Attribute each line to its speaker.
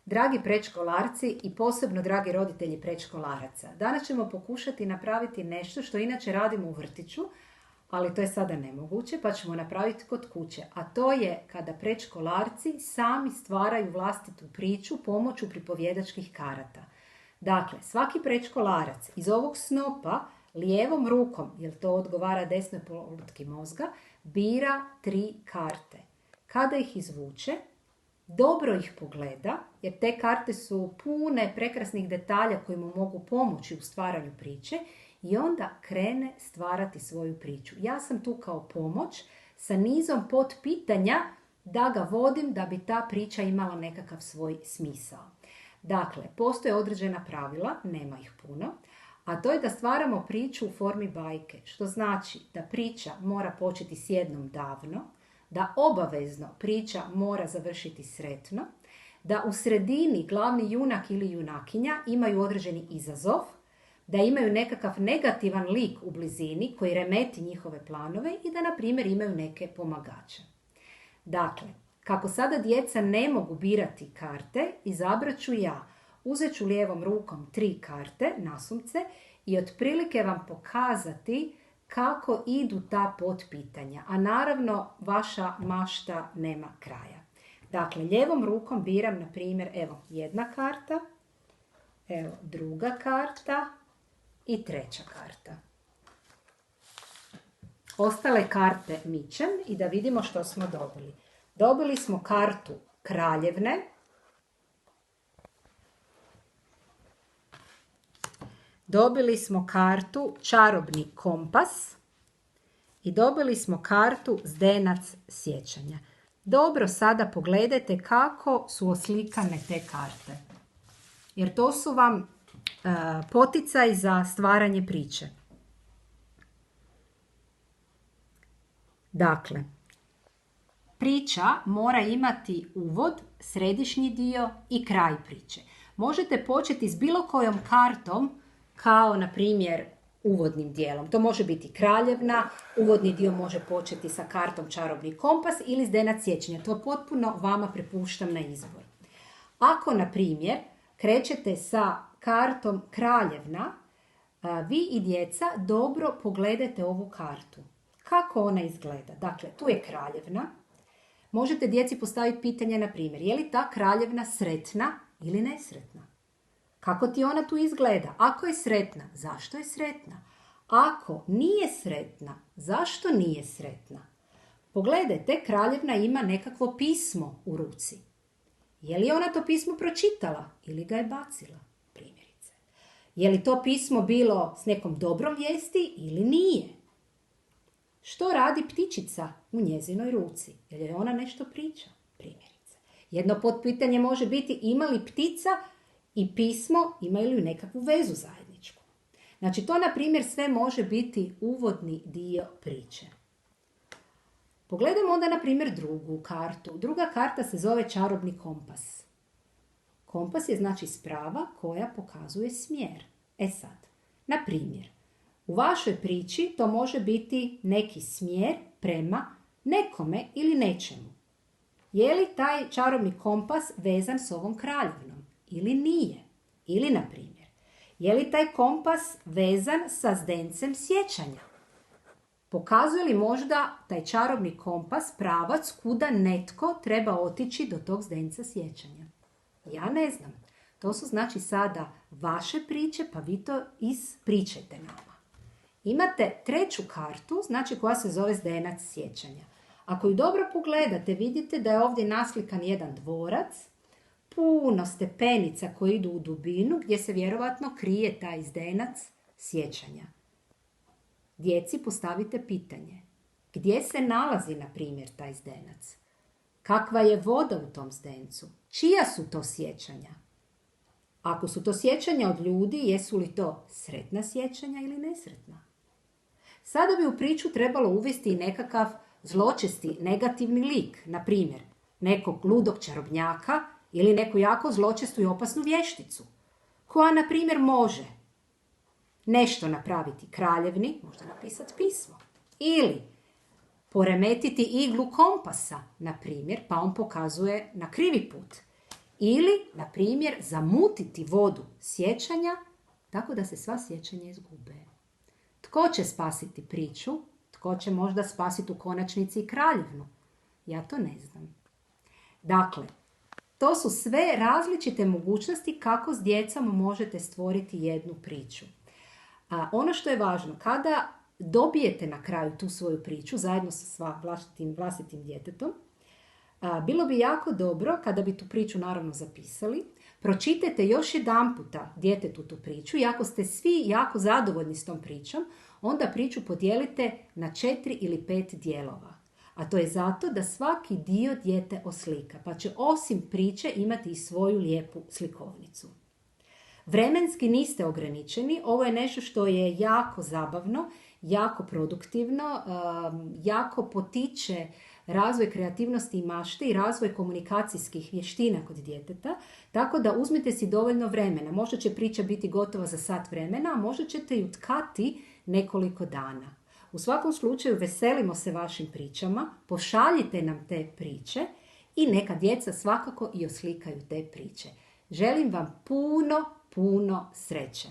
Speaker 1: Dragi predškolarci i posebno dragi roditelji predškolaraca, danas ćemo pokušati napraviti nešto što inače radimo u vrtiću, ali to je sada nemoguće, pa ćemo napraviti kod kuće. A to je kada predškolarci sami stvaraju vlastitu priču pomoću pripovjedačkih karata. Dakle, svaki predškolarac iz ovog snopa lijevom rukom, jer to odgovara desnoj polutki mozga, bira 3 karte. Kada ih izvuče, dobro ih pogleda, jer te karte su pune prekrasnih detalja koji mu mogu pomoći u stvaranju priče i onda krene stvarati svoju priču. Ja sam tu kao pomoć sa nizom potpitanja da ga vodim da bi ta priča imala nekakav svoj smisao. Dakle, postoje određena pravila, nema ih puno, a to je da stvaramo priču u formi bajke, što znači da priča mora početi s jednom davno, da obavezno priča mora završiti sretno, da u sredini glavni junak ili junakinja imaju određeni izazov, da imaju nekakav negativan lik u blizini koji remeti njihove planove i da, na primjer, imaju neke pomagače. Dakle, kako sada djeca ne mogu birati karte, izabrat ću ja. Uzet ću lijevom rukom 3 karte, nasumce, i otprilike vam pokazati kako idu ta potpitanja. A naravno, vaša mašta nema kraja. Dakle, lijevom rukom biram, na primjer, evo, 1 karta, evo, 2 karta i 3 karta. Ostale karte mičem i da vidimo što smo dobili. Dobili smo kartu kraljevne, dobili smo kartu čarobni kompas i dobili smo kartu zdenac sjećanja. Dobro, sada pogledajte kako su oslikane te karte, jer to su vam poticaj za stvaranje priče. Dakle, priča mora imati uvod, središnji dio i kraj priče. Možete početi s bilo kojom kartom, kao na primjer uvodnim dijelom. To može biti kraljevna, uvodni dio može početi sa kartom čarobni kompas ili zdenac sjećanja. To potpuno vama prepuštam na izbor. Ako, na primjer, krećete sa kartom kraljevna, vi i djeca dobro pogledajte ovu kartu. Kako ona izgleda? Dakle, tu je kraljevna. Možete djeci postaviti pitanje, na primjer, je li ta kraljevna sretna ili nesretna? Kako ti ona tu izgleda? Ako je sretna, zašto je sretna? Ako nije sretna, zašto nije sretna? Pogledajte, kraljevna ima nekakvo pismo u ruci. Je li ona to pismo pročitala ili ga je bacila, primjerice? Je li to pismo bilo s nekom dobrom vijesti ili nije? Što radi ptičica u njezinoj ruci? Je li ona nešto priča, primjerice? Jedno potpitanje može biti ima li ptica i pismo, imaju li nekakvu vezu zajedničku. Znači, to, na primjer, sve može biti uvodni dio priče. Pogledajmo onda, na primjer, drugu kartu. Druga karta se zove čarobni kompas. Kompas je, znači, sprava koja pokazuje smjer. E sad, na primjer, u vašoj priči to može biti neki smjer prema nekome ili nečemu. Je li taj čarobni kompas vezan s ovom kraljevnom? Ili nije? Ili, na primjer, je li taj kompas vezan sa zdencem sjećanja? Pokazuje li možda taj čarobni kompas pravac kuda netko treba otići do tog zdenca sjećanja? Ja ne znam. To su, znači, sada vaše priče, pa vi to ispričajte nama. Imate 3. kartu, znači, koja se zove zdenac sjećanja. Ako ju dobro pogledate, vidite da je ovdje naslikan jedan dvorac, puno stepenica koje idu u dubinu gdje se vjerovatno krije taj zdenac sjećanja. Djeci postavite pitanje. Gdje se nalazi, na primjer, taj zdenac? Kakva je voda u tom zdencu? Čija su to sjećanja? Ako su to sjećanja od ljudi, jesu li to sretna sjećanja ili nesretna? Sada bi u priču trebalo uvesti i nekakav zločesti, negativni lik, na primjer, nekog ludog čarobnjaka ili neku jako zločestu i opasnu vješticu, koja, na primjer, može nešto napraviti kraljevni, možda napisati pismo, ili poremetiti iglu kompasa, na primjer, pa on pokazuje na krivi put, Ili, na primjer, zamutiti vodu sjećanja tako da se sva sjećanja izgube. Tko će spasiti priču? Tko će možda spasiti u konačnici i kraljevnu? Ja to ne znam. Dakle, to su sve različite mogućnosti kako s djecom možete stvoriti jednu priču. Ono što je važno, kada dobijete na kraju tu svoju priču zajedno sa vlastitim djetetom, bilo bi jako dobro kada bi tu priču naravno zapisali, pročitajte još jedanputa djetetu tu priču i ako ste svi jako zadovoljni s tom pričom, onda priču podijelite na 4 ili 5 dijelova. A to je zato da svaki dio dijete oslika, pa će osim priče imati i svoju lijepu slikovnicu. Vremenski niste ograničeni, ovo je nešto što je jako zabavno, jako produktivno, jako potiče razvoj kreativnosti i mašte i razvoj komunikacijskih vještina kod djeteta, tako da uzmite si dovoljno vremena. Možda će priča biti gotova za sat vremena, a možda ćete ju tkati nekoliko dana. U svakom slučaju veselimo se vašim pričama, pošaljite nam te priče i neka djeca svakako i oslikaju te priče. Želim vam puno sreće.